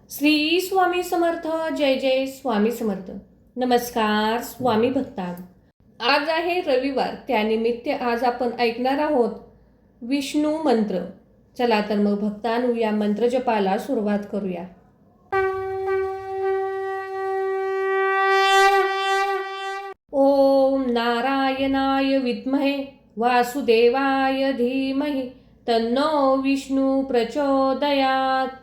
श्री स्वामी समर्थ. जय जय स्वामी समर्थ. नमस्कार स्वामी भक्तां. आज आहे रविवार, त्यानिमित्त आज आपण ऐकणार आहोत विष्णू मंत्र. चला तर मग भक्तांनो, या मंत्र जपाला सुरुवात करूया. ओम नारायणाय विद्महे वासुदेवाय धीमहि तन्नो विष्णु प्रचोदयात्.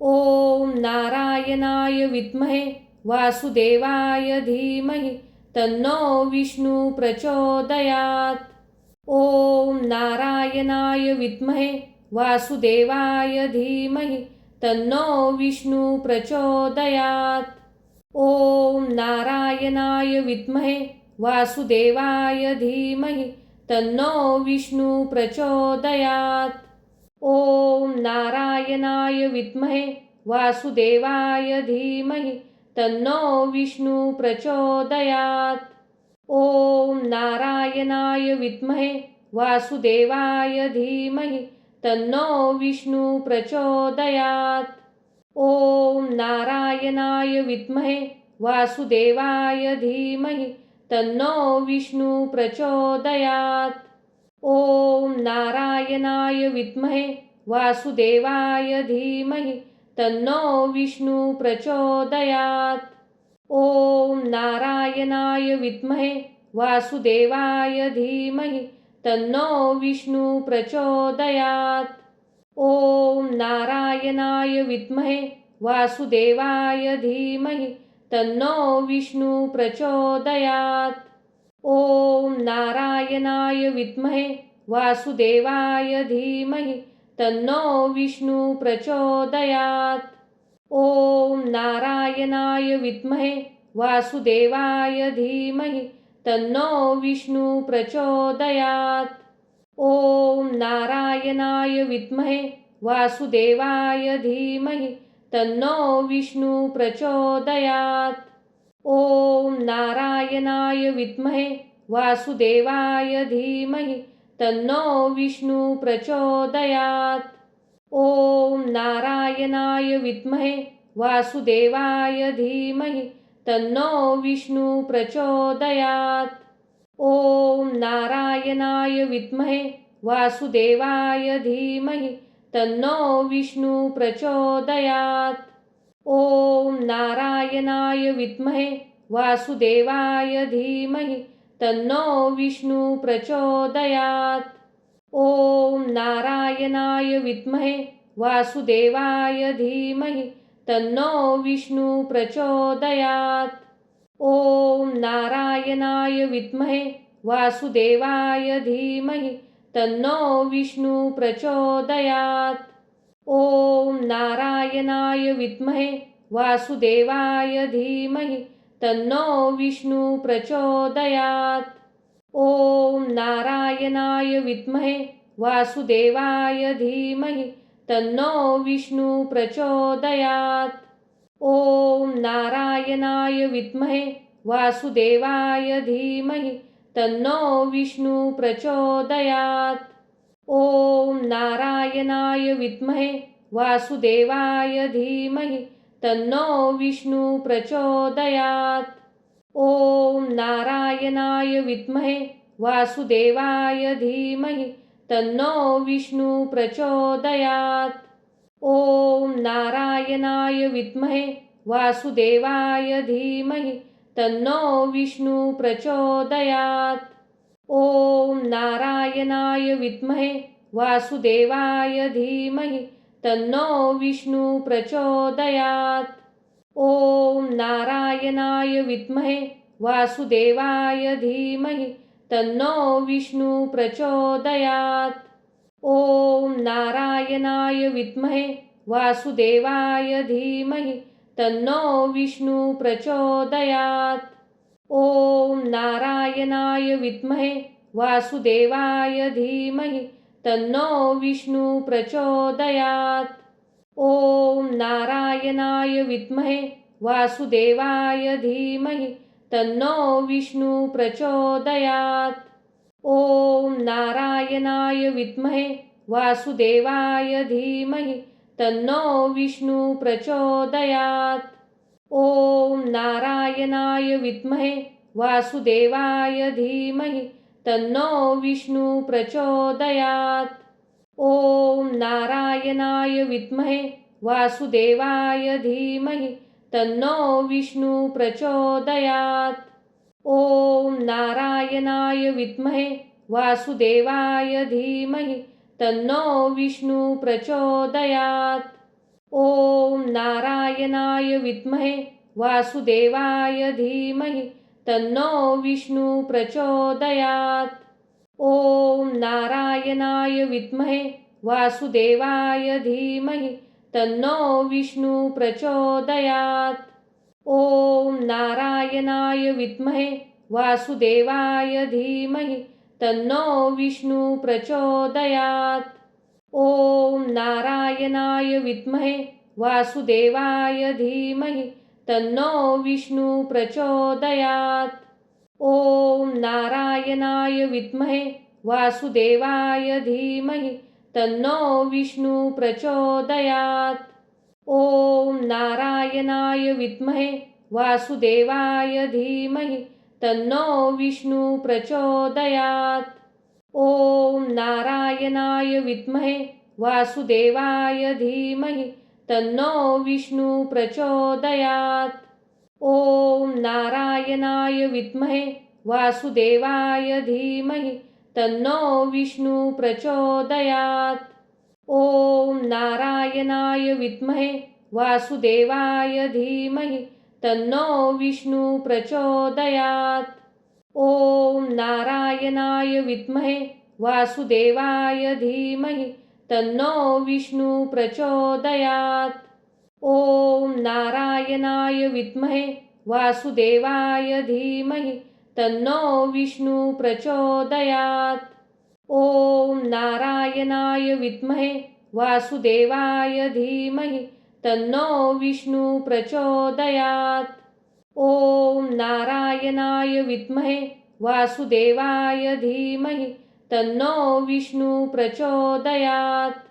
ओम नारायणाय विद्महे वासुदेवाय धीमहि तन्नो विष्णु प्रचोदयात्. ओम नारायणाय विद्महे वासुदेवाय धीमहि तन्नो विष्णु प्रचोदयात्. ओम नारायणाय विद्महे वासुदेवाय धीमहि तन्नो विष्णु प्रचोदयात्. ओम नारायणाय विद्महे वासुदेवाय धीमहि तन्नो विष्णु प्रचोदयात्. ओम नारायणाय विद्महे वासुदेवाय धीमहि तन्नो विष्णु प्रचोदयात्. ओम नारायणाय विद्महे वासुदेवाय धीमहि तन्नो विष्णु प्रचोदयात्. ओम नारायणाय विद्महे वासुदेवाय धीमहि तन्नो विष्णु प्रचोदयात्. ओम नारायणाय विद्महे वासुदेवाय धीमहि तन्नो विष्णु प्रचोदयात्. ओम नारायणाय विद्महे वासुदेवाय धीमहि तन्नो विष्णु प्रचोदयात्. ओम नारायणाय विद्महे वासुदेवाय धीमहि तन्नो विष्णु प्रचोदयात्. ओम नारायणाय विद्महे वासुदेवाय धीमहि तन्नो विष्णु प्रचोदयात्. ओम नारायणाय विद्महे वासुदेवाय धीमहि तन्नो विष्णु प्रचोदयात्. ओम नारायणाय विद्महे वासुदेवाय धीमहि तन्नो विष्णु प्रचोदयात्. ओम नारायणाय विद्महे वासुदेवाय धीमहि तन्नो विष्णु प्रचोदयात्. ओम नारायणाय विद्महे वासुदेवाय धीमहि तन्नो विष्णु प्रचोदयात्. ओम नारायणाय विद्महे वासुदेवाय धीमहि तन्नो विष्णु प्रचोदयात्. ओम नारायणाय विद्महे वासुदेवाय धीमहि तन्नो विष्णु प्रचोदयात्. ओम नारायणाय विद्महे वासुदेवाय धीमहि तन्नो विष्णु प्रचोदयात्. ओम नारायणाय विद्महे वासुदेवाय धीमहि तन्नो विष्णु प्रचोदयात्. ओम नारायणाय विद्महे वासुदेवाय धीमहि तन्नो विष्णु प्रचोदयात्. ओम नारायणाय विद्महे वासुदेवाय धीमहि तन्नो विष्णु प्रचोदयात्. ओम नारायणाय विद्महे वासुदेवाय धीमहि तन्नो विष्णु प्रचोदयात्. ओम नारायणाय विद्महे वासुदेवाय धीमहि तन्नो विष्णु प्रचोदयात्. ओम नारायणाय विद्महे वासुदेवाय धीमहि तन्नो विष्णु प्रचोदयात्. ओम नारायणाय विद्महे वासुदेवाय धीमहि तन्नो विष्णु प्रचोदयात्. ओम नारायणाय विद्महे वासुदेवाय धीमहि तन्नो विष्णु प्रचोदयात्. ओम नारायणाय विद्महे वासुदेवाय धीमहि तन्नो विष्णु प्रचोदयात्. ओम नारायणाय विद्महे वासुदेवाय धीमहि तन्नो विष्णु प्रचोदयात्. ओम नारायणाय विद्महे वासुदेवाय धीमहि तन्नो विष्णु प्रचोदयात्. ओम नारायणाय विद्महे वासुदेवाय धीमहि तन्नो विष्णु प्रचोदयात्। ओम नारायणाय विद्महे वासुदेवाय धीमहि तन्नो विष्णु प्रचोदयात्। ओम नारायणाय विद्महे वासुदेवाय धीमहि तन्नो विष्णु प्रचोदयात्। ओम नारायणाय विद्महे वासुदेवाय धीमहि तन्नो विष्णु प्रचोदयात्। ओम नारायणाय विद्महे वासुदेवाय धीमहि तन्नो विष्णु प्रचोदयात्। ओम नारायणाय विद्महे वासुदेवाय धीमहि तन्नो विष्णु प्रचोदयात्। ओम नारायणाय विद्महे वासुदेवाय धीमहि तन्नो विष्णु प्रचोदयात्। ओम नारायणाय विद्महे वासुदेवाय धीमहि तन्नो विष्णु प्रचोदयात्। ओम नारायणाय विद्महे वासुदेवाय धीमहि तन्नो विष्णु प्रचोदयात्। ओम नारायणाय विद्महे वासुदेवाय धीमहि तन्नो विष्णु प्रचोदयात्। ओम नारायणाय विद्महे वासुदेवाय धीमहि तन्नो विष्णु प्रचोदयात्। ओम नारायणाय विद्महे वासुदेवाय धीमहि तन्नो विष्णु प्रचोदयात्। ओम नारायणाय विद्महे वासुदेवाय धीमहि तन्नो विष्णु प्रचोदयात्। ओम नारायणाय विद्महे वासुदेवाय धीमहि तन्नो विष्णु प्रचोदयात्। ओम नारायणाय विद्महे वासुदेवाय धीमहि तन्नो विष्णु प्रचोदयात्। ओम नारायणाय विद्महे वासुदेवाय धीमहि तन्नो विष्णु प्रचोदयात्। ओम नारायणाय विद्महे वासुदेवाय धीमहि तन्नो विष्णु प्रचोदयात्।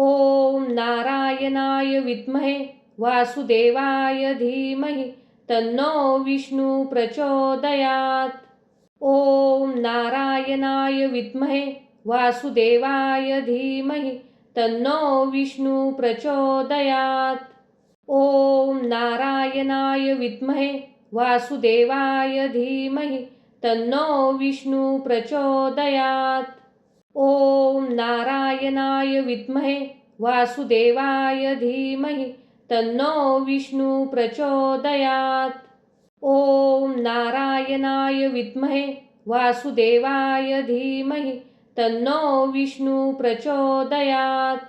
ओम नारायणाय विद्महे वासुदेवाय धीमहि तन्नो विष्णु प्रचोदयात्। ओम नारायणाय विद्महे वासुदेवाय धीमहि तन्नो विष्णु प्रचोदयात्। ओम नारायणाय विद्महे वासुदेवाय धीमहि तन्नो विष्णु प्रचोदयात्। ओम नारायणाय विद्महे वासुदेवाय धीमहि तन्नो विष्णु प्रचोदयात्। ओम नारायणाय विद्महे वासुदेवाय धीमहि तन्नो विष्णु प्रचोदयात्।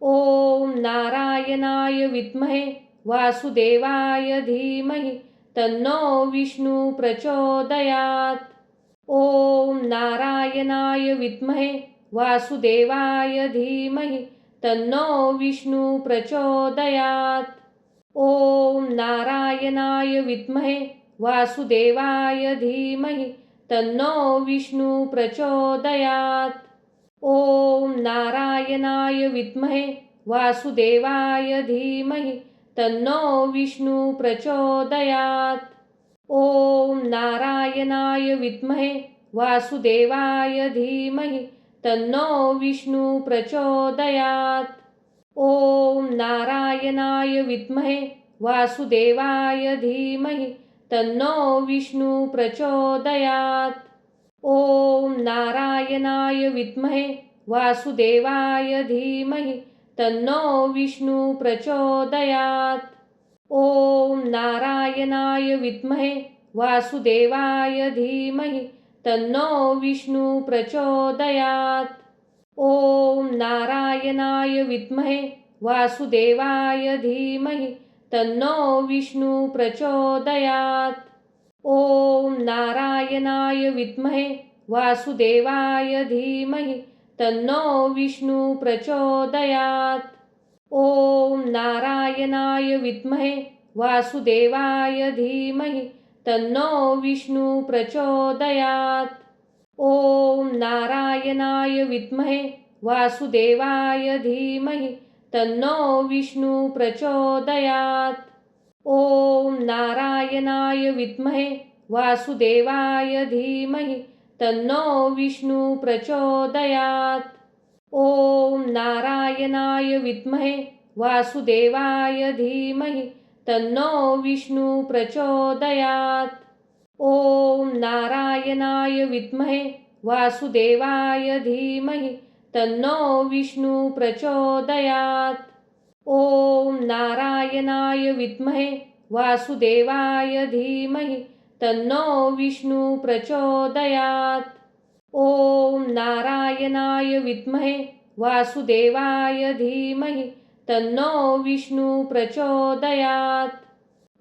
ओम नारायणाय विद्महे वासुदेवाय धीमहि तन्नो विष्णु प्रचोदयात्। ओम नारायणाय विद्महे वासुदेवाय धीमहि तन्नो विष्णु प्रचोदयात्। ओम नारायणाय विद्महे वासुदेवाय धीमहि तन्नो विष्णु प्रचोदयात्। ओम नारायणाय विद्महे वासुदेवाय धीमहि तन्नो विष्णु प्रचोदयात्। ओम नारायणाय विद्महे वासुदेवाय धीमहि तन्नो विष्णु प्रचोदयात्। ओम नारायणाय विद्महे वासुदेवाय धीमहि तन्नो विष्णु प्रचोदयात्। ओम नारायणाय विद्महे वासुदेवाय धीमहि तन्नो विष्णु प्रचोदयात्। ओम नारायणाय विद्महे वासुदेवाय धीमहि तन्नो विष्णु प्रचोदयात्। ओम नारायणाय विद्महे वासुदेवाय धीमहि तन्नो विष्णु प्रचोदयात्। ओम नारायणाय विद्महे वासुदेवाय धीमहि तन्नो विष्णु प्रचोदयात्। ओम नारायणाय विद्महे वासुदेवाय धीमहि तन्नो विष्णु प्रचोदयात्। ओम नारायणाय विद्महे वासुदेवाय धीमहि तन्नो विष्णु प्रचोदयात्। ओम नारायणाय विद्महे वासुदेवाय धीमहि तन्नो विष्णु प्रचोदयात्। ओम नारायणाय विद्महे वासुदेवाय धीमहि तन्नो विष्णु प्रचोदयात्। ओम नारायणाय विद्महे वासुदेवाय धीमहि तन्नो विष्णु प्रचोदयात्। ओम नारायणाय विद्महे वासुदेवाय धीमहि तन्नो विष्णु प्रचोदयात्। ओम नारायणाय विद्महे वासुदेवाय धीमहि तन्नो विष्णु प्रचोदयात्।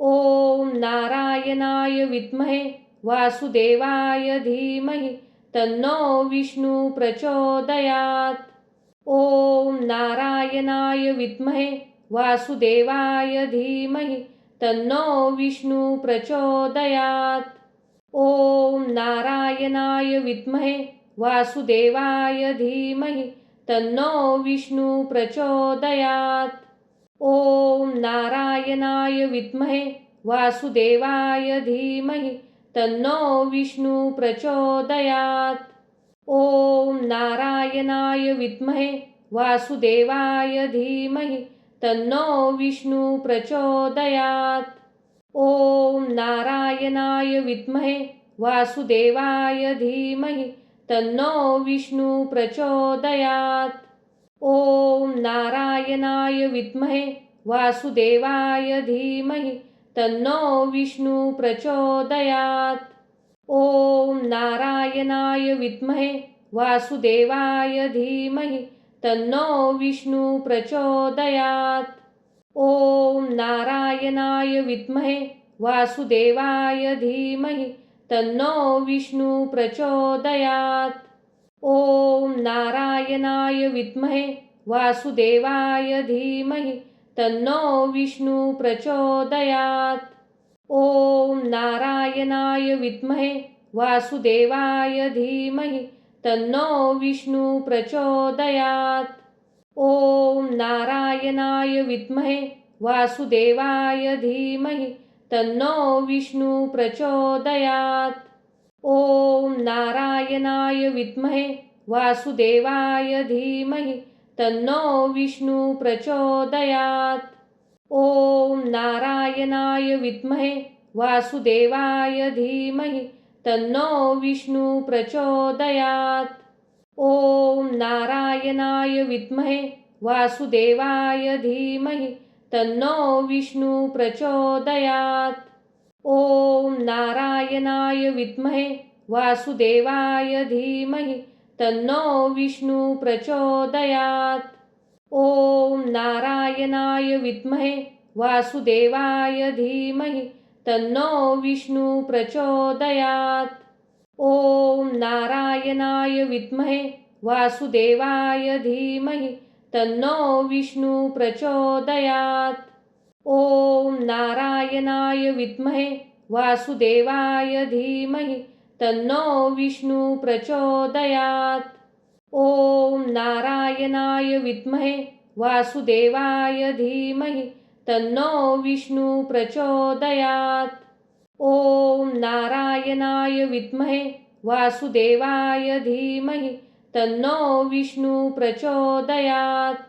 ओम नारायणाय विद्महे वासुदेवाय धीमहि तन्नो विष्णु प्रचोदयात्। ओम नारायणाय विद्महे वासुदेवाय धीमहि तन्नो विष्णु प्रचोदयात्। ओम नारायणाय विद्महे वासुदेवाय धीमहि तन्नो विष्णु प्रचोदयात्। ओम नारायणाय विद्महे वासुदेवाय धीमहि तन्नो विष्णु प्रचोदयात्। ओम नारायणाय विद्महे वासुदेवाय धीमहि तन्नो विष्णु प्रचोदयात्। ओम नारायणाय विद्महे वासुदेवाय धीमहि तन्नो विष्णु प्रचोदयात्। ओम नारायणाय विद्महे वासुदेवाय धीमहि तन्नो विष्णु प्रचोदयात्। ओम नारायणाय विद्महे वासुदेवाय धीमहि तन्नो विष्णु प्रचोदयात्। ओम नारायणाय विद्महे वासुदेवाय धीमहि तन्नो विष्णु प्रचोदयात्। ओम नारायणाय विद्महे वासुदेवाय धीमहि तन्नो विष्णु प्रचोदयात्। ओम नारायणाय विद्महे वासुदेवाय धीमहि तन्नो विष्णु प्रचोदयात्। ओम नारायणाय विद्महे वासुदेवाय धीमहि तन्नो विष्णु प्रचोदयात्। ओम नारायणाय विद्महे वासुदेवाय धीमहि तन्नो विष्णु प्रचोदयात्। ओम नारायणाय विद्महे वासुदेवाय धीमहि तन्नो विष्णु प्रचोदयात्। ओम नारायणाय विद्महे वासुदेवाय धीमहि तन्नो विष्णु प्रचोदयात्। ओम नारायणाय विद्महे वासुदेवाय धीमहि तन्नो विष्णु प्रचोदयात्। ओम नारायणाय विद्महे वासुदेवाय धीमहि तन्नो विष्णु प्रचोदयात्। ओम नारायणाय विद्महे वासुदेवाय धीमहि तन्नो विष्णु प्रचोदयात्। ओम नारायणाय विद्महे वासुदेवाय धीमहि तन्नो विष्णु प्रचोदयात्। ओम नारायणाय विद्महे वासुदेवाय धीमहि तन्नो विष्णु प्रचोदयात्। ओम नारायणाय विद्महे वासुदेवाय धीमहि तन्नो विष्णु प्रचोदयात्।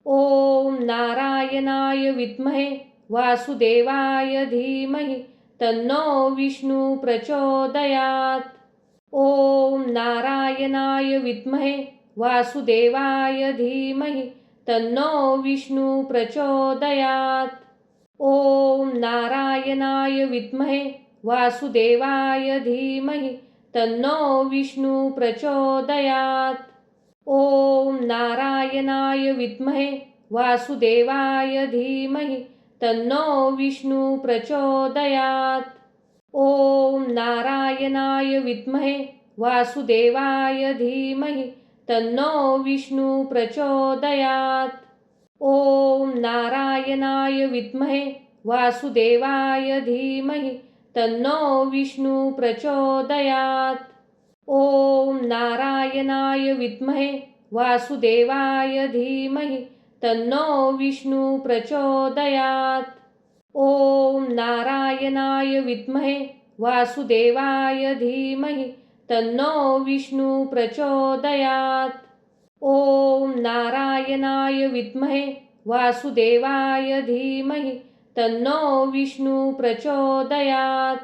ओम नारायणाय विद्महे वासुदेवाय धीमहि तन्नो विष्णु प्रचोदयात्। ओम नारायणाय विद्महे वासुदेवाय धीमहि तन्नो विष्णु प्रचोदयात्। ओम नारायणाय विद्महे वासुदेवाय धीमहि तन्नो विष्णु प्रचोदयात्। ओम नारायणाय विद्महे वासुदेवाय धीमहि तन्नो विष्णु प्रचोदयात्। ओम नारायणाय विद्महे वासुदेवाय धीमहि तन्नो विष्णु प्रचोदयात्। ओम नारायणाय विद्महे वासुदेवाय धीमहि तन्नो विष्णु प्रचोदयात्। ओम नारायणाय विद्महे वासुदेवाय धीमहि तन्नो विष्णु प्रचोदयात्। ओम नारायणाय विद्महे वासुदेवाय धीमहि तन्नो विष्णु प्रचोदयात्। ओम नारायणाय विद्महे वासुदेवाय धीमहि तन्नो विष्णु प्रचोदयात्।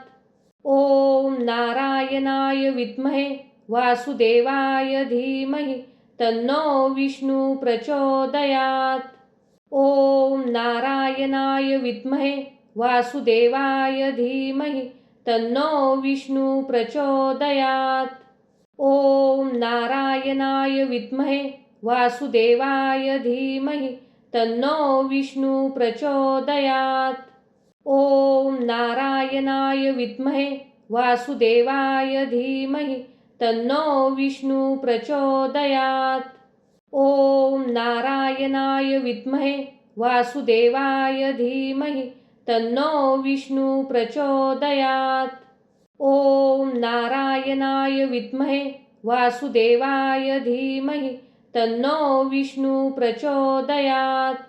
ओम नारायणाय विद्महे वासुदेवाय धीमहि तन्नो विष्णु प्रचोदयात्। ओम नारायणाय विद्महे वासुदेवाय धीमहि तन्नो विष्णु प्रचोदयात्। ओम नारायणाय विद्महे वासुदेवाय धीमहि तन्नो विष्णु प्रचोदयात्। ओम नारायणाय विद्महे वासुदेवाय धीमहि तन्नो विष्णु प्रचोदयात्। ओम नारायणाय विद्महे वासुदेवाय धीमहि तन्नो विष्णु प्रचोदयात्। ओम नारायणाय विद्महे वासुदेवाय धीमहि तन्नो विष्णु प्रचोदयात्।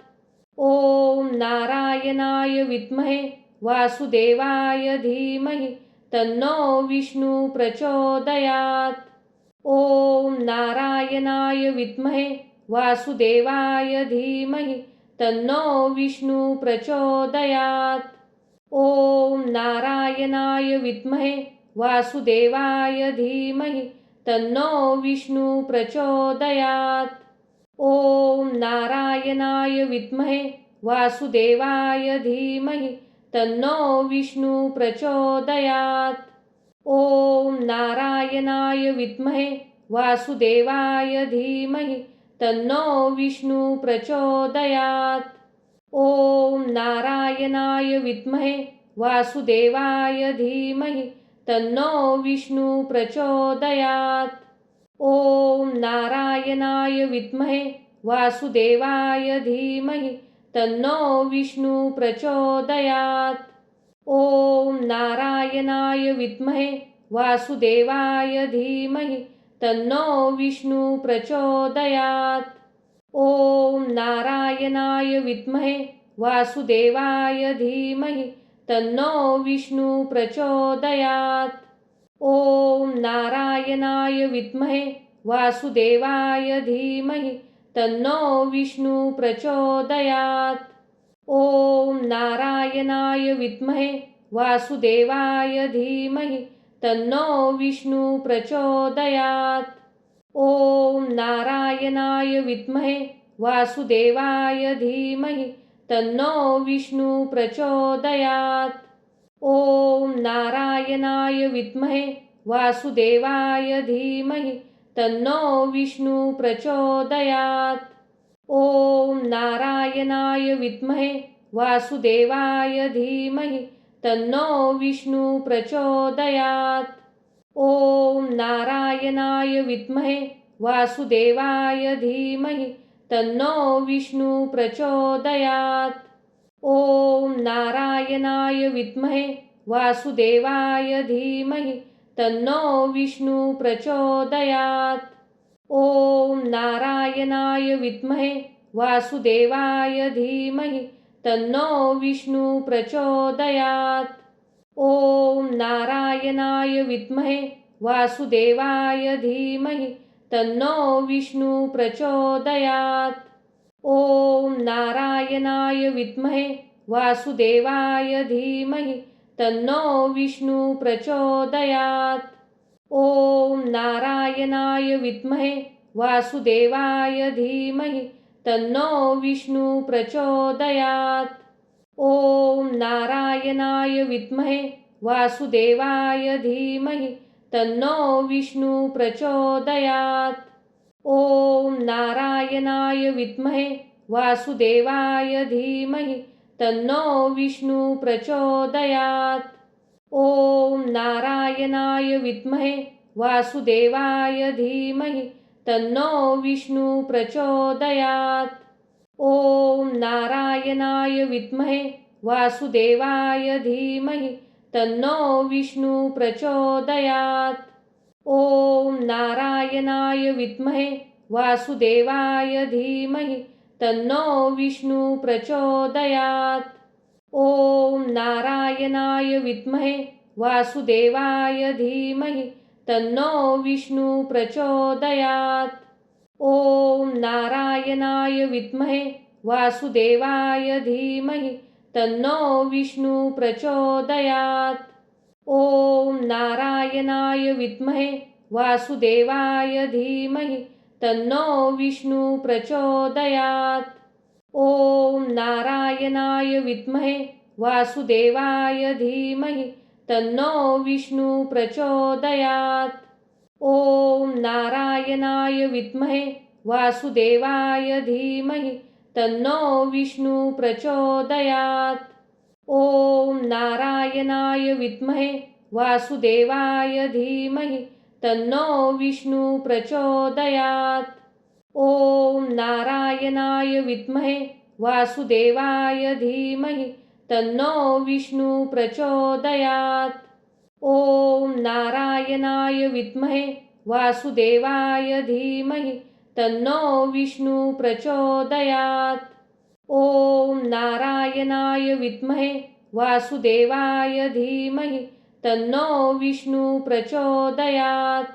ओम नारायणाय विद्महे वासुदेवाय धीमहि तन्नो विष्णु प्रचोदयात्। ओम नारायणाय विद्महे वासुदेवाय धीमहि तन्नो विष्णु प्रचोदयात्। ओम नारायणाय विद्महे वासुदेवाय धीमहि तन्नो विष्णु प्रचोदयात्। ओम नारायणाय विद्महे वासुदेवाय धीमहि तन्नो विष्णु प्रचोदयात्। ओम नारायणाय विद्महे वासुदेवाय धीमहि तन्नो विष्णु प्रचोदयात्। ओम नारायणाय विद्महे वासुदेवाय धीमहि तन्नो विष्णु प्रचोदयात्। ओम नारायणाय विद्महे वासुदेवाय धीमहि तन्नो विष्णु प्रचोदयात्। ओम नारायणाय विद्महे वासुदेवाय धीमहि तन्नो विष्णु प्रचोदयात्। ओम नारायणाय विद्महे वासुदेवाय धीमहि तन्नो विष्णु प्रचोदयात्। ओम नारायणाय विद्महे वासुदेवाय धीमहि तन्नो विष्णु प्रचोदयात्। ओम नारायणाय विद्महे वासुदेवाय धीमहि तन्नो विष्णु प्रचोदयात्। ओम नारायणाय विद्महे वासुदेवाय धीमहि तन्नो विष्णु प्रचोदयात्। ओम नारायणाय विद्महे वासुदेवाय धीमहि तन्नो विष्णु प्रचोदयात्। ओम नारायणाय विद्महे वासुदेवाय धीमहि तन्नो विष्णु प्रचोदयात्। ओम नारायणाय विद्महे वासुदेवाय धीमहि तन्नो विष्णु प्रचोदयात्। ओम नारायणाय विद्महे वासुदेवाय धीमहि तन्नो विष्णु प्रचोदयात्। ओम नारायणाय विद्महे वासुदेवाय धीमहि तन्नो विष्णु प्रचोदयात्। ओम नारायणाय विद्महे वासुदेवाय धीमहि तन्नो विष्णु प्रचोदयात्। ओम नारायणाय विद्महे वासुदेवाय धीमहि तन्नो विष्णु प्रचोदयात्। ओम नारायणाय विद्महे वासुदेवाय धीमहि तन्नो विष्णु प्रचोदयात्। ओम नारायणाय विद्महे वासुदेवाय धीमहि तन्नो विष्णु प्रचोदयात्। ओम नारायणाय विद्महे वासुदेवाय धीमहि तन्नो विष्णु प्रचोदयात्। ओम नारायणाय विद्महे वासुदेवाय धीमहि तन्नो विष्णु प्रचोदयात्। ओम नारायणाय विद्महे वासुदेवाय धीमहि तन्नो विष्णु प्रचोदयात्। ओम नारायणाय विद्महे वासुदेवाय धीमहि तन्नो विष्णु प्रचोदयात्। ओम नारायणाय विद्महे वासुदेवाय धीमहि तन्नो विष्णु प्रचोदयात्। ओम नारायणाय विद्महे वासुदेवाय धीमहि तन्नो विष्णु प्रचोदयात्। ओम नारायणाय विद्महे वासुदेवाय धीमहि तन्नो विष्णु प्रचोदयात्। ओम नारायणाय विद्महे वासुदेवाय धीमहि तन्नो विष्णु प्रचोदयात्। ओम नारायणाय विद्महे वासुदेवाय धीमहि तन्नो विष्णु प्रचोदयात्। ओम नारायणाय विद्महे वासुदेवाय धीमहि तन्नो विष्णु प्रचोदयात्। ओम नारायणाय विद्महे वासुदेवाय धीमहि तन्नो विष्णु प्रचोदयात्। ओम नारायणाय विद्महे वासुदेवाय धीमहि तन्नो विष्णु प्रचोदयात्। ओम नारायणाय विद्महे वासुदेवाय धीमहि तन्नो विष्णु प्रचोदयात्।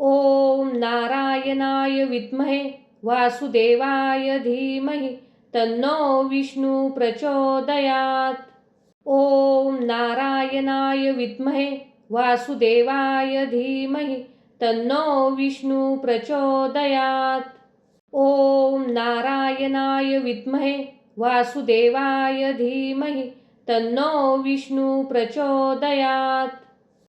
ओम नारायणाय विद्महे वासुदेवाय धीमहि तन्नो विष्णु प्रचोदयात्। ओम नारायणाय विद्महे वासुदेवाय धीमहि तन्नो विष्णु प्रचोदयात्। ओम नारायणाय विद्महे वासुदेवाय धीमहि तन्नो विष्णु प्रचोदयात्।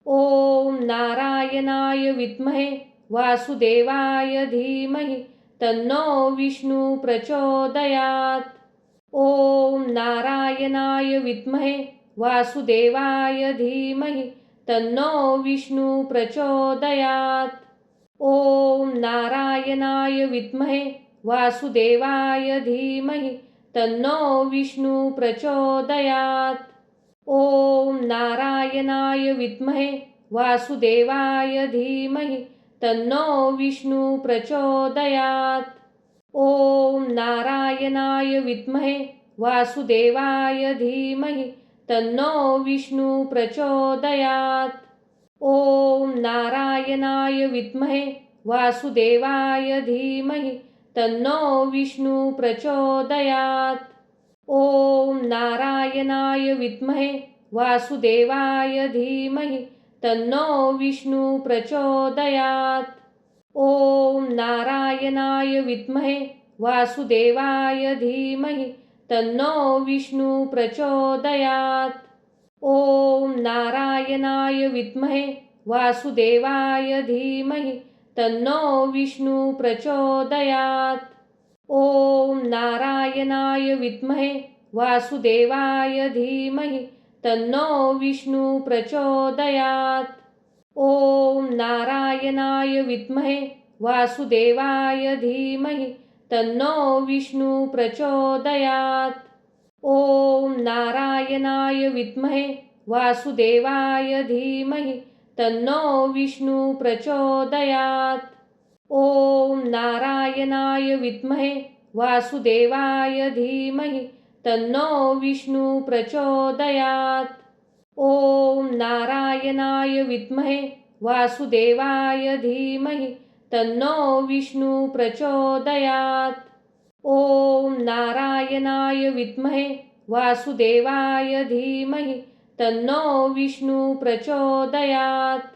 ओम नारायणाय विद्महे वासुदेवाय धीमहि तन्नो विष्णु प्रचोदयात्। ओम नारायणाय विद्महे वासुदेवाय धीमहि तन्नो विष्णु प्रचोदयात्। ओम नारायणाय विद्महे वासुदेवाय धीमहि तन्नो विष्णु प्रचोदयात्। ओम नारायणाय विद्महे वासुदेवाय धीमहि तन्नो विष्णु प्रचोदयात्। ओम नारायणाय विद्महे वासुदेवाय धीमहि तन्नो विष्णु प्रचोदयात्। ओम नारायणाय विद्महे वासुदेवाय धीमहि तन्नो विष्णु प्रचोदयात्। ओम नारायणाय विद्महे वासुदेवाय धीमहि तन्नो विष्णु प्रचोदयात्। ओम नारायणाय विद्महे वासुदेवाय धीमहि तन्नो विष्णु प्रचोदयात्। ओम नारायणाय विद्महे वासुदेवाय धीमहि तन्नो विष्णु प्रचोदयात्। ओम नारायणाय विद्महे वासुदेवाय धीमहि तन्नो विष्णु प्रचोदयात्। ओम नारायणाय विद्महे वासुदेवाय धीमहि तन्नो विष्णु प्रचोदयात्। ओम नारायणाय विद्महे वासुदेवाय धीमहि तन्नो विष्णु प्रचोदयात्। ओम नारायणाय विद्महे वासुदेवाय धीमहि तन्नो विष्णु प्रचोदयात्। ओम नारायणाय विद्महे वासुदेवाय धीमहि तन्नो विष्णु प्रचोदयात्। ओम नारायणाय विद्महे वासुदेवाय धीमहि तन्नो विष्णु प्रचोदयात्।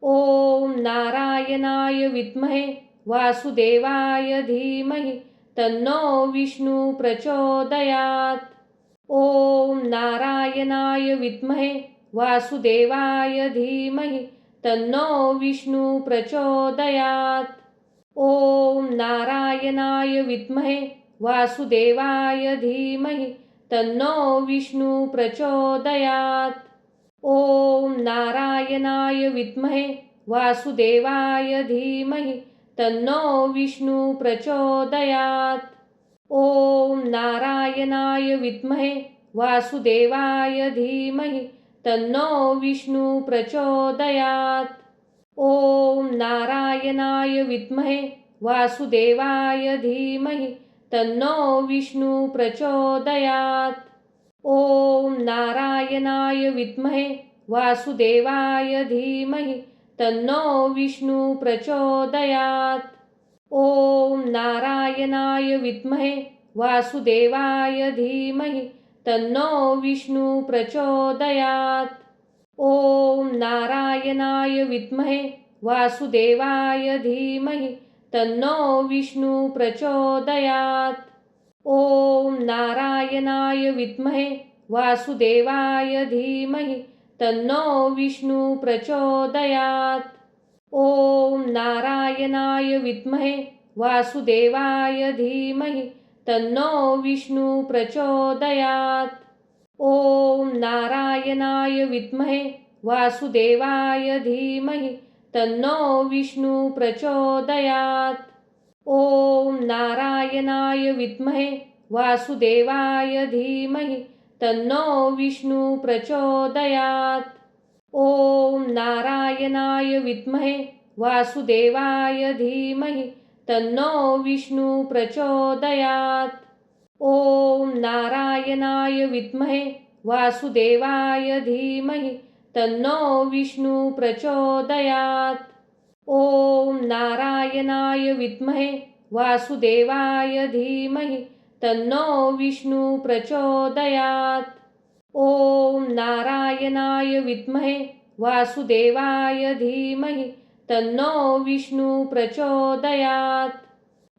ओम नारायणाय विद्महे वासुदेवाय धीमहि तन्नो विष्णु प्रचोदयात्। ओम नारायणाय विद्महे वासुदेवाय धीमहि तन्नो विष्णु प्रचोदयात्। ओम नारायणाय विद्महे वासुदेवाय धीमहि तन्नो विष्णु प्रचोदयात्। ओम नारायणाय विद्महे वासुदेवाय धीमहि तन्नो विष्णु प्रचोदयात्। ओम नारायणाय विद्महे वासुदेवाय धीमहि तन्नो विष्णु प्रचोदयात्। ओम नारायणाय विद्महे वासुदेवाय धीमहि तन्नो विष्णु प्रचोदयात्। ओम नारायणाय विद्महे वासुदेवाय धीमहि तन्नो विष्णु प्रचोदयात्। ओम नारायणाय विद्महे वासुदेवाय धीमहि तन्नो विष्णु प्रचोदयात्। ओम नारायणाय विद्महे वासुदेवाय धीमहि तन्नो विष्णु प्रचोदयात्। ओम नारायणाय विद्महे वासुदेवाय धीमहि तन्नो विष्णु प्रचोदयात्। ओम नारायणाय विद्महे वासुदेवाय धीमहि तन्नो विष्णु प्रचोदयात्। ओम नारायणाय विद्महे वासुदेवाय धीमहि तन्नो विष्णु प्रचोदयात्। ओम नारायणाय विद्महे वासुदेवाय धीमहि तन्नो विष्णु प्रचोदयात्। ओम नारायणाय विद्महे वासुदेवाय धीमहि तन्नो विष्णु प्रचोदयात्। ओम नारायणाय विद्महे वासुदेवाय धीमहि तन्नो विष्णु प्रचोदयात्। ओम नारायणाय विद्महे वासुदेवाय धीमहि तन्नो विष्णु प्रचोदयात्। ओम नारायणाय विद्महे वासुदेवाय धीमहि तन्नो विष्णु प्रचोदयात्।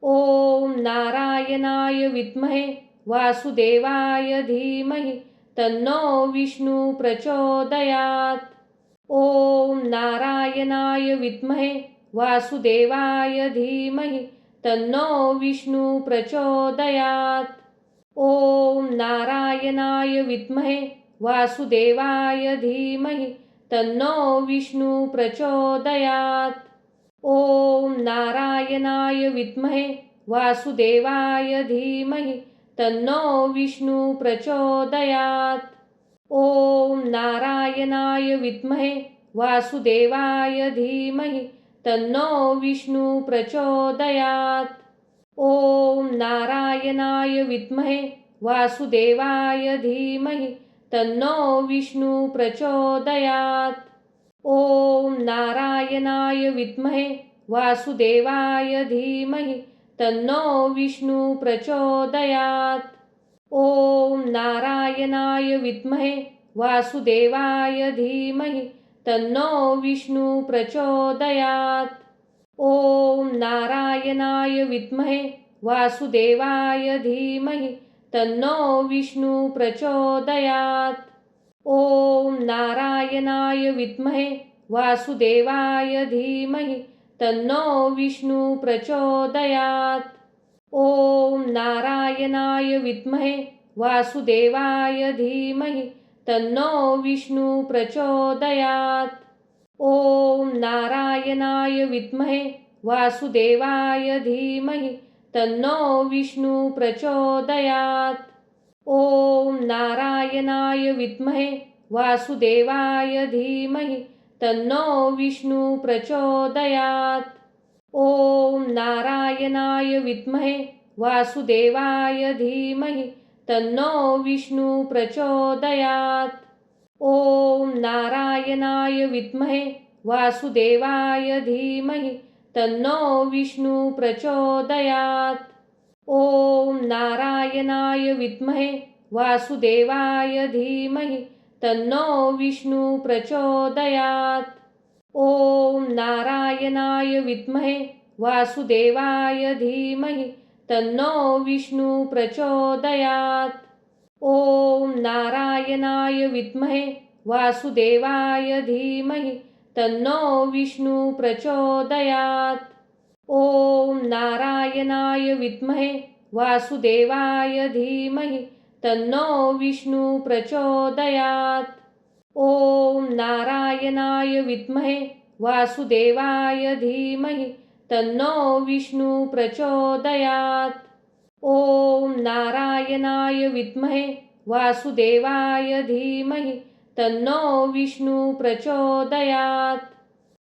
ओम नारायणाय विद्महे वासुदेवाय धीमहि तन्नो विष्णु प्रचोदयात्। ओम नारायणाय विद्महे वासुदेवाय धीमहि तन्नो विष्णु प्रचोदयात्। ओम नारायणाय विद्महे वासुदेवाय धीमहि तन्नो विष्णु प्रचोदयात्। ओम नारायणाय विद्महे वासुदेवाय धीमहि तन्नो विष्णु प्रचोदयात्। ओम नारायणाय विद्महे वासुदेवाय धीमहि तन्नो विष्णु प्रचोदयात्। ओम नारायणाय विद्महे वासुदेवाय धीमहि तन्नो विष्णु प्रचोदयात्। ओम नारायणाय विद्महे वासुदेवाय धीमहि तन्नो विष्णु प्रचोदयात्। ओम नारायणाय विद्महे वासुदेवाय धीमहि तन्नो विष्णु प्रचोदयात्। ओम नारायणाय विद्महे वासुदेवाय धीमहि तन्नो विष्णु प्रचोदयात्। ओम नारायणाय विद्महे वासुदेवाय धीमहि तन्नो विष्णु प्रचोदयात्। ओम नारायणाय विद्महे वासुदेवाय धीमहि तन्नो विष्णु प्रचोदयात्। ओम नारायणाय विद्महे वासुदेवाय धीमहि तन्नो विष्णु प्रचोदयात्। ओम नारायणाय विद्महे वासुदेवाय धीमहि तन्नो विष्णु प्रचोदयात्। ओम नारायणाय विद्महे वासुदेवाय धीमहि तन्नो विष्णु प्रचोदयात्। ओम नारायणाय विद्महे वासुदेवाय धीमहि तन्नो विष्णु प्रचोदयात्। ओम नारायणाय विद्महे वासुदेवाय धीमहि तन्नो विष्णु प्रचोदयात्। ओम नारायणाय विद्महे वासुदेवाय धीमहि तन्नो विष्णु प्रचोदयात्। ओम नारायणाय विद्महे वासुदेवाय धीमहि तन्नो विष्णु प्रचोदयात्। ओम नारायणाय विद्महे वासुदेवाय धीमहि तन्नो विष्णु प्रचोदयात्। ओम नारायणाय विद्महे वासुदेवाय धीमहि तन्नो विष्णु प्रचोदयात्। ओम नारायणाय विद्महे वासुदेवाय धीमहि तन्नो विष्णु प्रचोदयात्।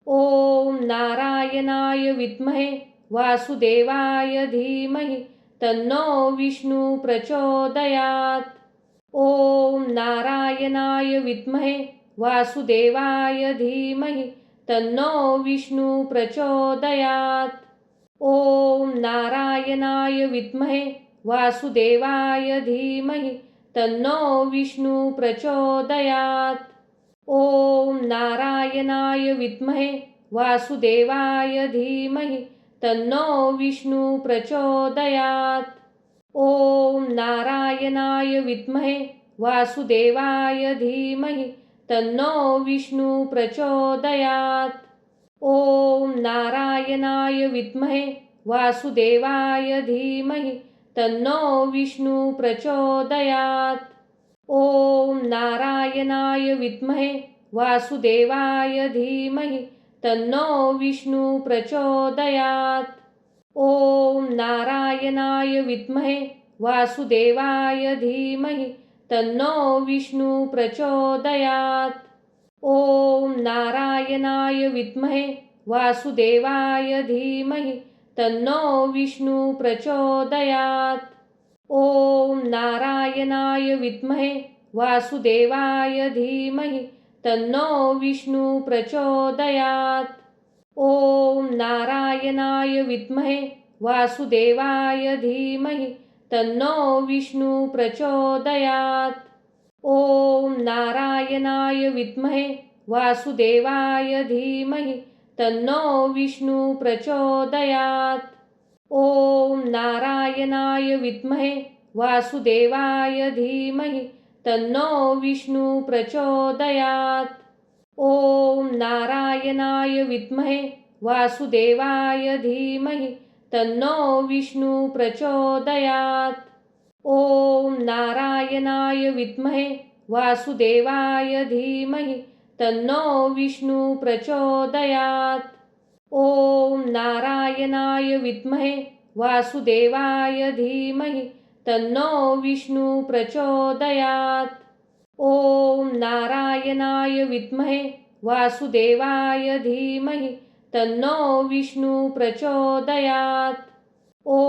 ओम नारायणाय विद्महे वासुदेवाय धीमहि तन्नो विष्णु प्रचोदयात्। ॐ नारायणाय विद्महे वासुदेवाय धीमहि तन्नो विष्णु प्रचोदयात्। ॐ नारायणाय विद्महे वासुदेवाय धीमहि तन्नो विष्णु प्रचोदयात्। ॐ नारायणाय विद्महे वासुदेवाय धीमहि तन्नो विष्णु प्रचोदयात्। ॐ नारायणाय विद्महे वासुदेवाय धीमहि तन्नो विष्णु प्रचोदयात्। ॐ नारायणाय विद्महे वासुदेवाय धीमहि तन्नो विष्णु प्रचोदयात्। ॐ नारायणाय विद्महे वासुदेवाय धीमहि तन्नो विष्णु प्रचोदयात्। ॐ नारायणाय विद्महे वासुदेवाय धीमहि तन्नो विष्णु प्रचोदयात्। ॐ नारायणाय विद्महे वासुदेवाय धीमहि तन्नो विष्णु प्रचोदयात्। ॐ नारायणाय विद्महे वासुदेवाय धीमहि तन्नो विष्णु प्रचोदयात्। ॐ नारायणाय विद्महे वासुदेवाय धीमहि तन्नो विष्णु प्रचोदयात्। ॐ नारायणाय विद्महे वासुदेवाय धीमहि तन्नो विष्णु प्रचोदयात्। ॐ नारायणाय विद्महे वासुदेवाय धीमहि तन्नो विष्णु प्रचोदयात्। ॐ नारायणाय विद्महे वासुदेवाय धीमहि तन्नो विष्णु प्रचोदयात्। ॐ नारायणाय विद्महे वासुदेवाय धीमहि तन्नो विष्णु प्रचोदयात्। ॐ नारायणाय विद्महे वासुदेवाय धीमहि तन्नो विष्णु प्रचोदयात्। ॐ नारायणाय विद्महे वासुदेवाय धीमहि तन्नो विष्णु प्रचोदयात्।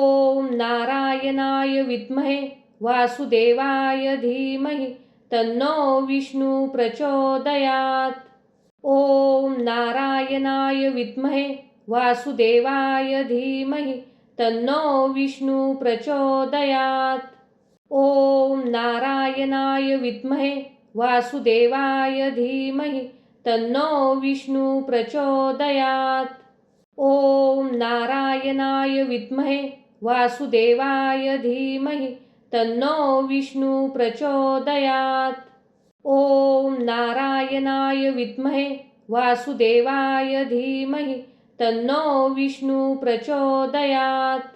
ॐ नारायणाय विद्महे वासुदेवाय धीमहि तन्नो विष्णु प्रचोदयात्। ॐ नारायणाय विद्महे वासुदेवाय धीमहि तन्नो विष्णु प्रचोदयात्। ॐ नारायणाय विद्महे वासुदेवाय धीमहि तन्नो विष्णु प्रचोदयात्। ॐ नारायणाय विद्महे वासुदेवाय धीमहि तन्नो विष्णु प्रचोदयात्। ॐ नारायणाय विद्महे वासुदेवाय धीमहि तन्नो विष्णु प्रचोदयात्।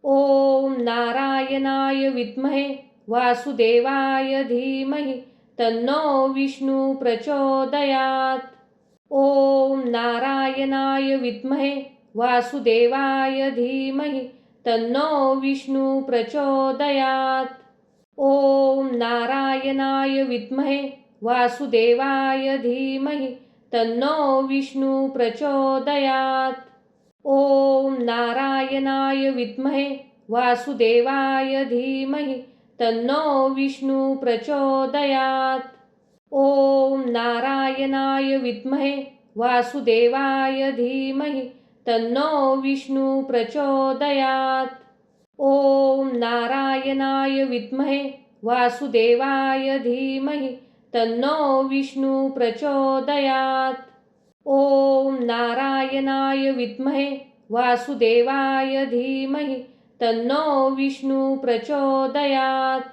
ॐ नारायणाय विद्महे वासुदेवाय धीमहि तन्नो विष्णु प्रचोदयात्। ॐ नारायणाय विद्महे वासुदेवाय धीमहि तन्नो विष्णु प्रचोदयात्। ॐ नारायणाय विद्महे वासुदेवाय धीमहि तन्नो विष्णु प्रचोदयात्। ॐ नारायणाय विद्महे वासुदेवाय धीमहि तन्नो विष्णु प्रचोदयात्। ॐ नारायणाय विद्महे वासुदेवाय धीमहि तन्नो विष्णु प्रचोदयात्। ॐ नारायणाय विद्महे वासुदेवाय धीमहि तन्नो विष्णु प्रचोदयात्। ॐ नारायणाय विद्महे वासुदेवाय धीमहि तन्नो विष्णु प्रचोदयात्।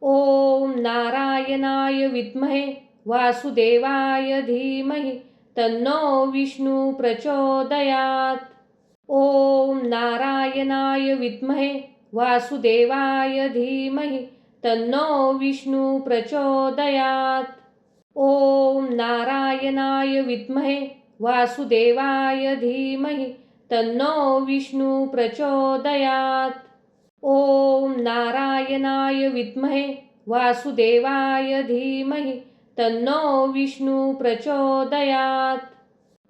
ॐ नारायणाय विद्महे वासुदेवाय धीमहि तन्नो विष्णु प्रचोदयात्। ॐ नारायणाय विद्महे वासुदेवाय धीमहि तन्नो विष्णु प्रचोदयात्। ॐ नारायणाय विद्महे वासुदेवाय धीमहि तन्नो विष्णु प्रचोदयात्। ॐ नारायणाय विद्महे वासुदेवाय धीमहि तन्नो विष्णु प्रचोदयात्।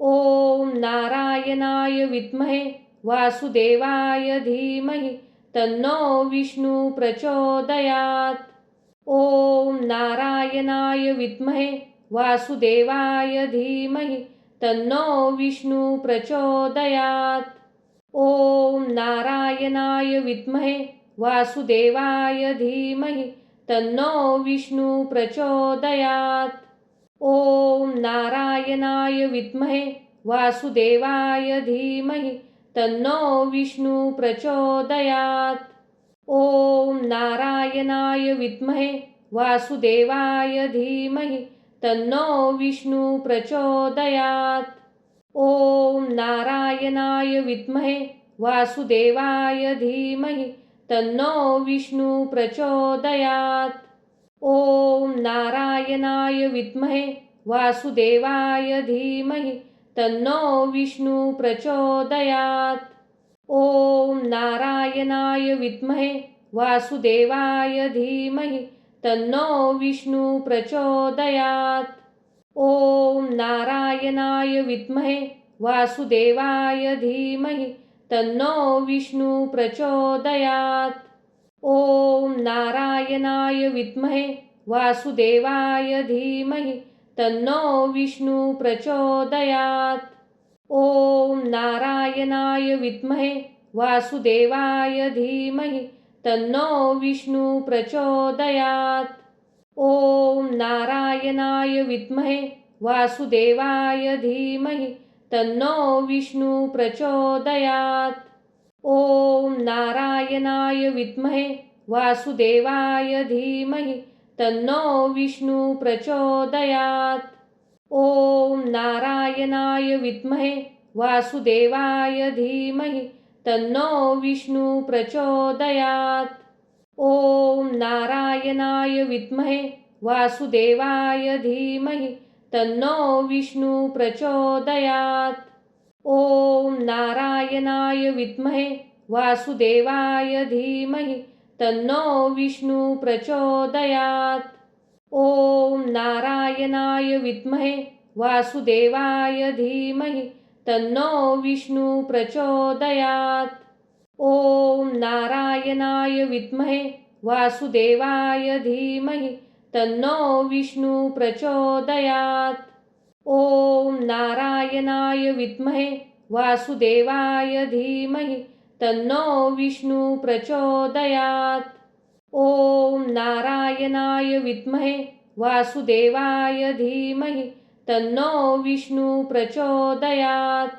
ॐ नारायणाय विद्महे वासुदेवाय धीमहि तन्नो विष्णु प्रचोदयात्। ओम नारायणाय विद्महे वासुदेवाय धीमहि तन्नो विष्णु प्रचोदयात्। ओम नारायणाय विद्महे वासुदेवाय धीमहि तन्नो विष्णु प्रचोदयात्। ओम नारायणाय विद्महे वासुदेवाय धीमहि तन्नो विष्णु प्रचोदयात्। ओम नारायणाय विद्महे वासुदेवाय धीमहि तन्नो विष्णु प्रचोदयात्। ओम नारायणाय विद्महे वासुदेवाय धीमहि तन्नो विष्णु प्रचोदयात्। ओम नारायणाय विद्महे वासुदेवाय धीमहि तन्नो विष्णु प्रचोदयात्। ओम नारायणाय विद्महे वासुदेवाय धीमहि तन्नो विष्णु प्रचोदयात्। ओम नारायणाय विद्महे वासुदेवाय धीमहि तन्नो विष्णु प्रचोदयात्। ओम नारायणाय विद्महे वासुदेवाय धीमहि तन्नो विष्णु प्रचोदयात्। ओम नारायणाय विद्महे वासुदेवाय धीमहि तन्नो विष्णु प्रचोदयात्। ओम नारायणाय विद्महे वासुदेवाय धीमहि तन्नो विष्णु प्रचोदयात्। ओम नारायणाय विद्महे वासुदेवाय धीमहि तन्नो विष्णु प्रचोदयात्। ओम नारायणाय विद्महे वासुदेवाय धीमहि तन्नो विष्णु प्रचोदयात्। ओम नारायणाय विद्महे वासुदेवाय धीमहि तन्नो विष्णु प्रचोदयात्। ओम नारायणाय विद्महे वासुदेवाय धीमहि तन्नो विष्णु प्रचोदयात्। ओम नारायणाय विद्महे वासुदेवाय धीमहि तन्नो विष्णु प्रचोदयात्। ओम नारायणाय विद्महे वासुदेवाय धीमहि तन्नो विष्णु प्रचोदयात्। ओम नारायणाय विद्महे वासुदेवाय धीमहि तन्नो विष्णु प्रचोदयात्। ओम नारायणाय विद्महे वासुदेवाय धीमहि तन्नो विष्णु प्रचोदयात्।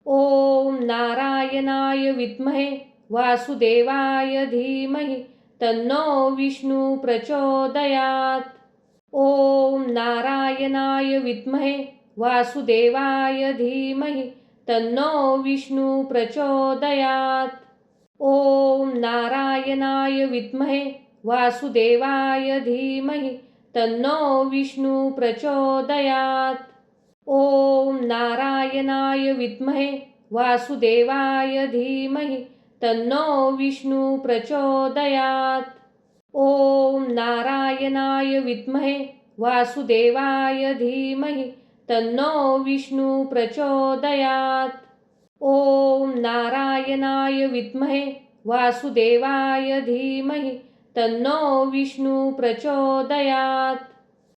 ओम नारायणाय विद्महे वासुदेवाय धीमहि तन्नो विष्णु प्रचोदयात्। ओम नारायणाय विद्महे वासुदेवाय धीमहि तन्नो विष्णु प्रचोदयात्। ओम नारायणाय विद्महे वासुदेवाय धीमहि तन्नो विष्णु प्रचोदयात्। ओम नारायणाय विद्महे वासुदेवाय धीमहि तन्नो विष्णु प्रचोदयात्। ओम नारायणाय विद्महे वासुदेवाय धीमहि तन्नो विष्णु प्रचोदयात्। ओम नारायणाय विद्महे वासुदेवाय धीमहि तन्नो विष्णु प्रचोदयात्।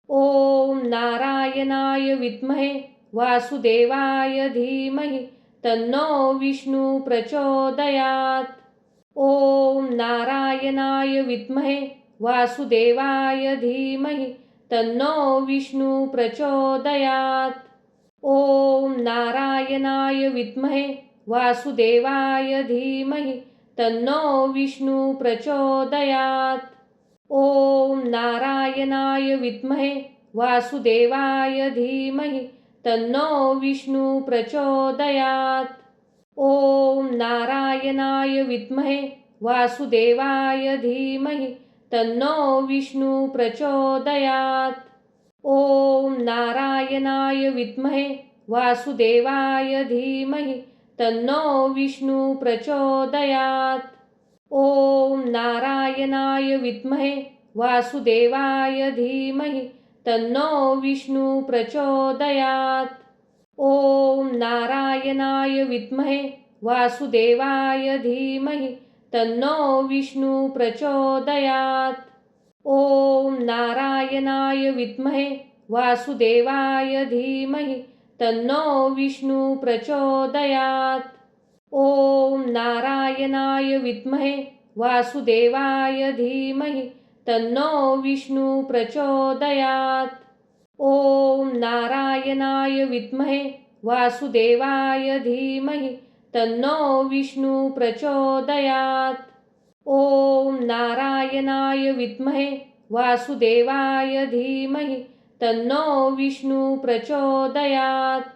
ओम नारायणाय विद्महे वासुदेवाय धीमहि तन्नो विष्णु प्रचोदयात्। ओम नारायणाय विद्महे वासुदेवाय धीमहि तन्नो विष्णु प्रचोदयात्। ओम नारायणाय विद्महे वासुदेवाय धीमहि तन्नो विष्णु प्रचोदयात्। ओम नारायणाय विद्महे वासुदेवाय धीमहि तन्नो विष्णु प्रचोदयात्। ओम नारायणाय विद्महे वासुदेवाय धीमहि तन्नो विष्णु प्रचोदयात्। ओम नारायणाय विद्महे वासुदेवाय धीमहि तन्नो विष्णु प्रचोदयात्। ओम नारायणाय विद्महे वासुदेवाय धीमहि तन्नो विष्णु प्रचोदयात्। ओम नारायणाय विद्महे वासुदेवाय धीमहि तन्नो विष्णु प्रचोदयात्। ओम नारायणाय विद्महे वासुदेवाय धीमहि तन्नो विष्णु प्रचोदयात्। ओम नारायणाय विद्महे वासुदेवाय धीमहि तन्नो विष्णु प्रचोदयात्। ओम नारायणाय विद्महे वासुदेवाय धीमहि तन्नो विष्णु प्रचोदयात्। ओम नारायणाय विद्महे वासुदेवाय धीमहि तन्नो विष्णु प्रचोदयात्।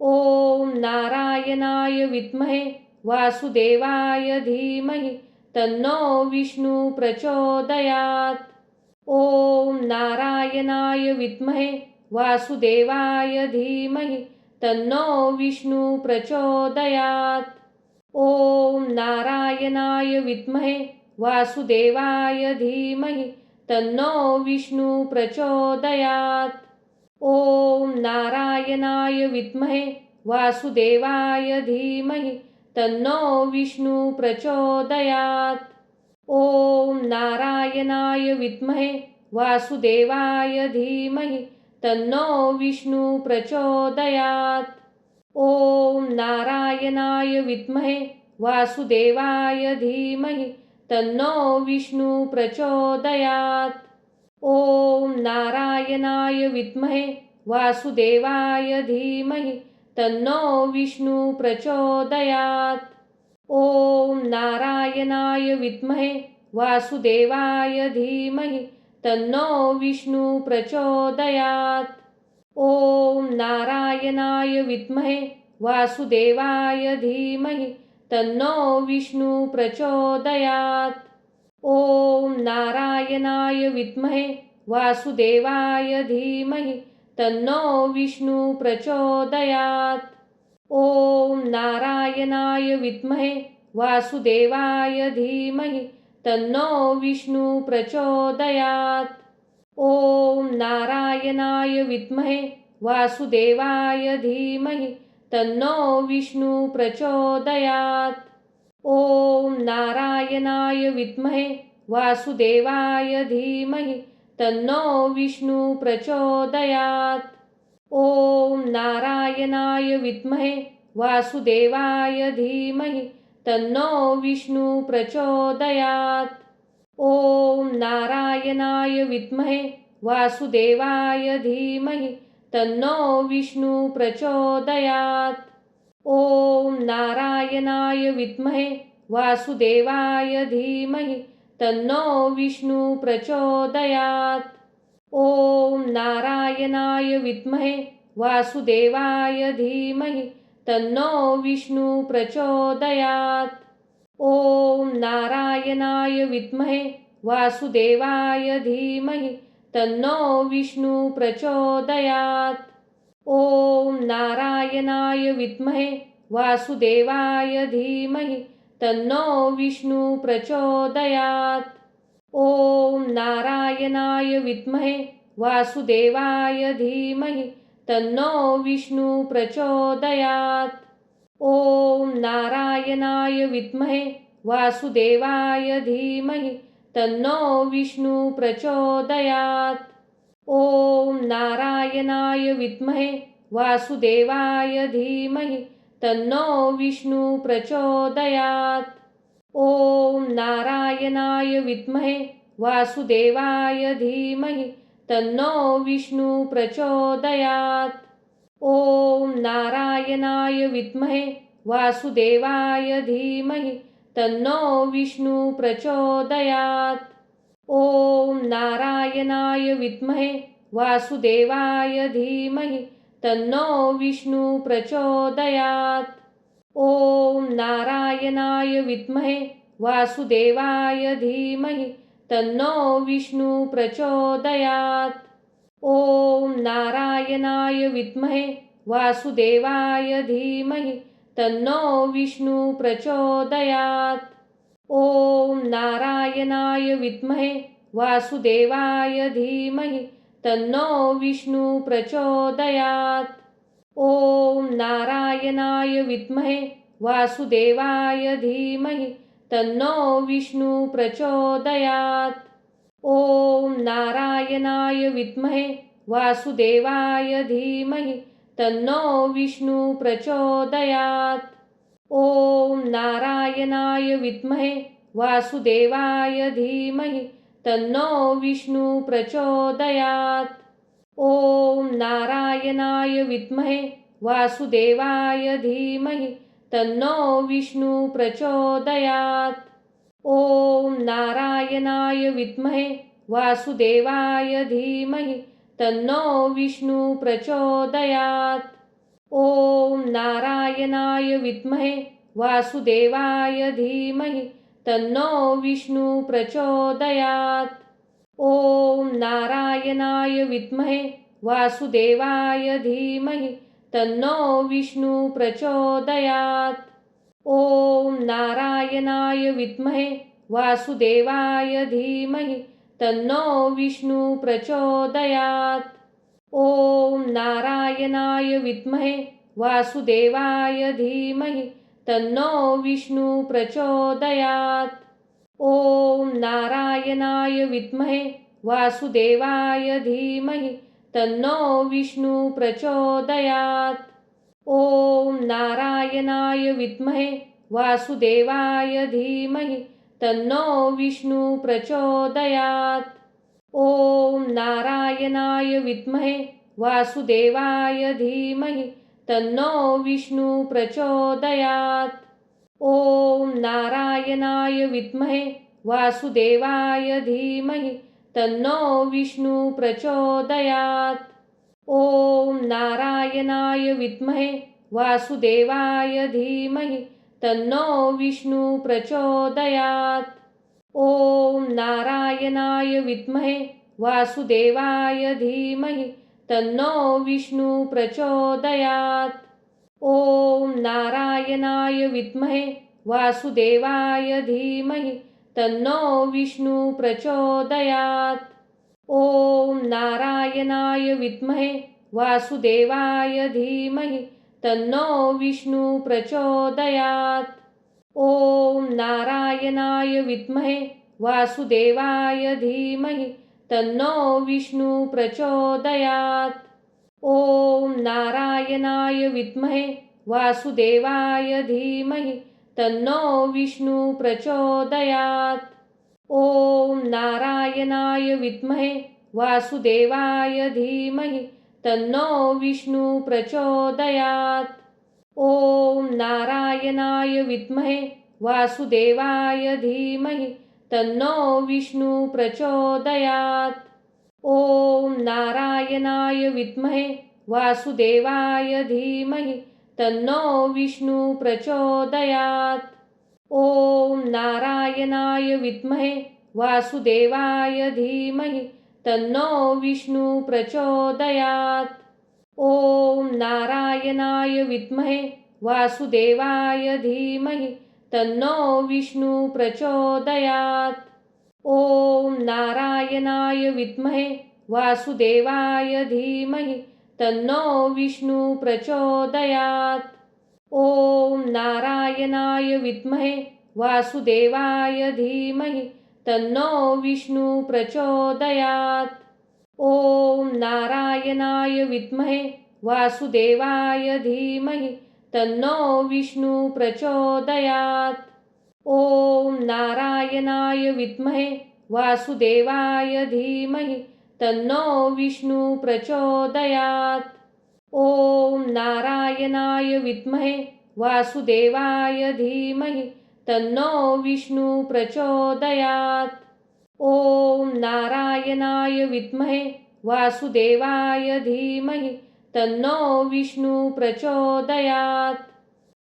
ओम नारायणाय विद्महे वासुदेवाय धीमहि तन्नो विष्णु प्रचोदयात्। ओम नारायणाय विद्महे वासुदेवाय धीमहि तन्नो विष्णु प्रचोदयात्। ओम नारायणाय विद्महे वासुदेवाय धीमहि तन्नो विष्णु प्रचोदयात्। ओम नारायणाय विद्महे वासुदेवाय धीमहि तन्नो विष्णु प्रचोदयात्। ओम नारायणाय विद्महे वासुदेवाय धीमहि तन्नो विष्णु प्रचोदयात्। ओम नारायणाय विद्महे वासुदेवाय धीमहि तन्नो विष्णु प्रचोदयात्। ओम नारायणाय विद्महे वासुदेवाय धीमहि तन्नो विष्णु प्रचोदयात्। ओम नारायणाय विद्महे वासुदेवाय धीमहि तन्नो विष्णु प्रचोदयात्। ओम नारायणाय विद्महे वासुदेवाय धीमहि तन्नो विष्णु प्रचोदयात्। ओम नारायणाय विद्महे वासुदेवाय धीमहि तन्नो विष्णु प्रचोदयात्। ओम नारायणाय विद्महे वासुदेवाय धीमहि तन्नो विष्णु प्रचोदयात्। ओम नारायणाय विद्महे वासुदेवाय धीमहि तन्नो विष्णु प्रचोदयात्। ओम नारायणाय विद्महे वासुदेवाय धीमहि तन्नो विष्णु प्रचोदयात्। ओम नारायणाय विद्महे वासुदेवाय धीमहि तन्नो विष्णु प्रचोदयात्। ओम नारायणाय विद्महे वासुदेवाय धीमहि तन्नो विष्णु प्रचोदयात्। ओम नारायणाय विद्महे वासुदेवाय धीमहि तन्नो विष्णु प्रचोदयात्। ओम नारायणाय विद्महे वासुदेवाय धीमहि तन्नो विष्णु प्रचोदयात्। ओम नारायणाय विद्महे वासुदेवाय धीमहि तन्नो विष्णु प्रचोदयात्। ओम नारायणाय विद्महे वासुदेवाय धीमहि तन्नो विष्णु प्रचोदयात्। ओम नारायणाय विद्महे वासुदेवाय धीमहि तन्नो विष्णु प्रचोदयात्। ओम नारायणाय विद्महे वासुदेवाय धीमहि तन्नो विष्णु प्रचोदयात्। ओम नारायणाय विद्महे वासुदेवाय धीमहि तन्नो विष्णु प्रचोदयात्। ओम नारायणाय विद्महे वासुदेवाय धीमहि तन्नो विष्णु प्रचोदयात्। ओम नारायणाय विद्महे वासुदेवाय धीमहि तन्नो विष्णु प्रचोदयात्। ओम नारायणाय विद्महे वासुदेवाय धीमहि तन्नो विष्णु प्रचोदयात्। ओम नारायणाय विद्महे वासुदेवाय धीमहि तन्नो विष्णु प्रचोदयात्। ओम नारायणाय विद्महे वासुदेवाय धीमहि तन्नो विष्णु प्रचोदयात्। ओम नारायणाय विद्महे वासुदेवाय धीमहि तन्नो विष्णु प्रचोदयात्। ओम नारायणाय विद्महे वासुदेवाय धीमहि तन्नो विष्णु प्रचोदयात्। ओम नारायणाय विद्महे वासुदेवाय धीमहि तन्नो विष्णु प्रचोदयात्। ओम नारायणाय विद्महे वासुदेवाय धीमहि तन्नो विष्णु प्रचोदयात्। ओम नारायणाय विद्महे वासुदेवाय धीमहि तन्नो विष्णु प्रचोदयात्। ओम नारायणाय विद्महे वासुदेवाय धीमहि तन्नो विष्णु प्रचोदयात्। ओम नारायणाय विद्महे वासुदेवाय धीमहि तन्नो विष्णु प्रचोदयात्। ओम नारायणाय विद्महे वासुदेवाय धीमहि तन्नो विष्णु प्रचोदयात्। ओम नारायणाय विद्महे वासुदेवाय धीमहि तन्नो विष्णु प्रचोदयात्। ओम नारायणाय विद्महे वासुदेवाय धीमहि तन्नो विष्णु प्रचोदयात्। ओम नारायणाय विद्महे वासुदेवाय धीमहि तन्नो विष्णु प्रचोदयात्। ओम नारायणाय विद्महे वासुदेवाय धीमहि तन्नो विष्णु प्रचोदयात्। ओम नारायणाय विद्महे वासुदेवाय धीमहि तन्नो विष्णु प्रचोदयात्। ओम नारायणाय विद्महे वासुदेवाय धीमहि तन्नो विष्णु प्रचोदयात्। ओम नारायणाय विद्महे वासुदेवाय धीमहि तन्नो विष्णु प्रचोदयात्। ओम नारायणाय विद्महे वासुदेवाय धीमहि तन्नो विष्णु प्रचोदयात्। ओम नारायणाय विद्महे वासुदेवाय धीमहि तन्नो विष्णु प्रचोदयात्। ओम नारायणाय विद्महे वासुदेवाय धीमहि तन्नो विष्णु प्रचोदयात्। ओम नारायणाय विद्महे वासुदेवाय धीमहि तन्नो विष्णु प्रचोदयात्। ओम नारायणाय विद्महे वासुदेवाय धीमहि तन्नो विष्णु प्रचोदयात्। ओम नारायणाय विद्महे वासुदेवाय धीमहि तन्नो विष्णु प्रचोदयात्। ओम नारायणाय विद्महे वासुदेवाय धीमहि तन्नो विष्णु प्रचोदयात्। ओम नारायणाय विद्महे वासुदेवाय धीमहि तन्नो विष्णु प्रचोदयात्। ओम नारायणाय विद्महे वासुदेवाय धीमहि तन्नो विष्णु प्रचोदयात्। ओम नारायणाय विद्महे वासुदेवाय धीमहि तन्नो विष्णु प्रचोदयात्। ओम नारायणाय विद्महे वासुदेवाय धीमहि तन्नो विष्णु प्रचोदयात्। ओम नारायणाय विद्महे वासुदेवाय धीमहि तन्नो विष्णु प्रचोदयात्। ओम नारायणाय विद्महे वासुदेवाय धीमहि तन्नो विष्णु प्रचोदयात्। ओम नारायणाय विद्महे वासुदेवाय धीमहि तन्नो विष्णु प्रचोदयात्। ओम नारायणाय विद्महे वासुदेवाय धीमहि तन्नो विष्णु प्रचोदयात्। ओम नारायणाय विद्महे वासुदेवाय धीमहि तन्नो विष्णु प्रचोदयात्।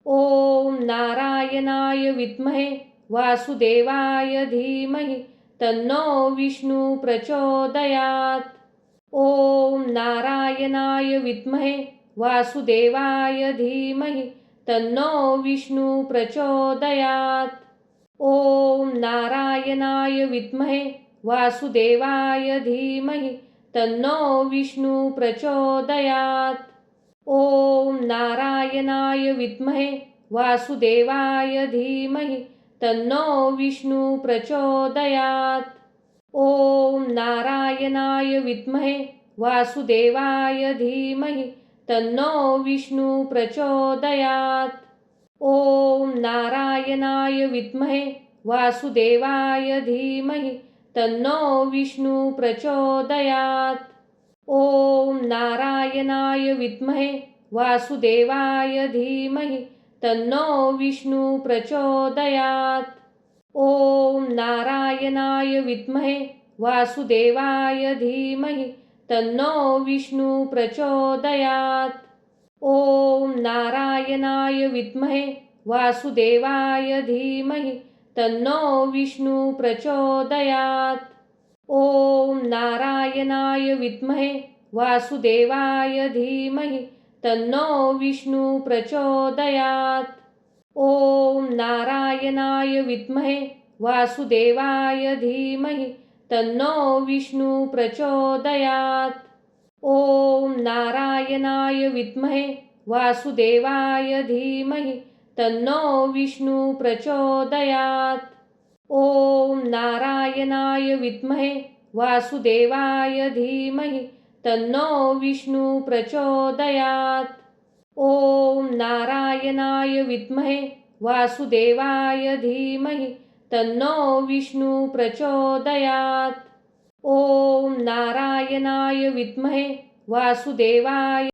ओम नारायणाय विद्महे वासुदेवाय धीमहि तन्नो विष्णु प्रचोदयात्। ओम नारायणाय विद्महे वासुदेवाय धीमहि तन्नो विष्णु प्रचोदयात्। ओम नारायणाय विद्महे वासुदेवाय धीमहि तन्नो विष्णु प्रचोदयात्। ओम नारायणाय विद्महे वासुदेवाय धीमहि तन्नो विष्णु प्रचोदयात्। ओम नारायणाय विद्महे वासुदेवाय धीमहि तन्नो विष्णु प्रचोदयात्। ओम नारायणाय विद्महे वासुदेवाय धीमहि तन्नो विष्णु प्रचोदयात्। ओम नारायणाय विद्महे वासुदेवाय धीमहि तन्नो विष्णु प्रचोदयात्। ओम नारायणाय विद्महे वासुदेवाय धीमहि तन्नो विष्णु प्रचोदयात्। ओम नारायणाय विद्महे वासुदेवाय धीमहि तन्नो विष्णु प्रचोदयात्। ओम नारायणाय विद्महे वासुदेवाय धीमहि तन्नो विष्णु प्रचोदयात्। ओम नारायणाय विद्महे वासुदेवाय धीमहि तन्नो विष्णु प्रचोदयात्। ओम नारायणाय विद्महे वासुदेवाय धीमहि तन्नो विष्णु प्रचोदयात्। ओम नारायणाय विद्महे वासुदेवाय धीमहि तन्नो विष्णु प्रचोदयात्। ओम नारायणाय विद्महे वासुदेवाय धीमहि तन्नो विष्णु प्रचोदयात्। ओम नारायणाय विद्महे वासुदेवाय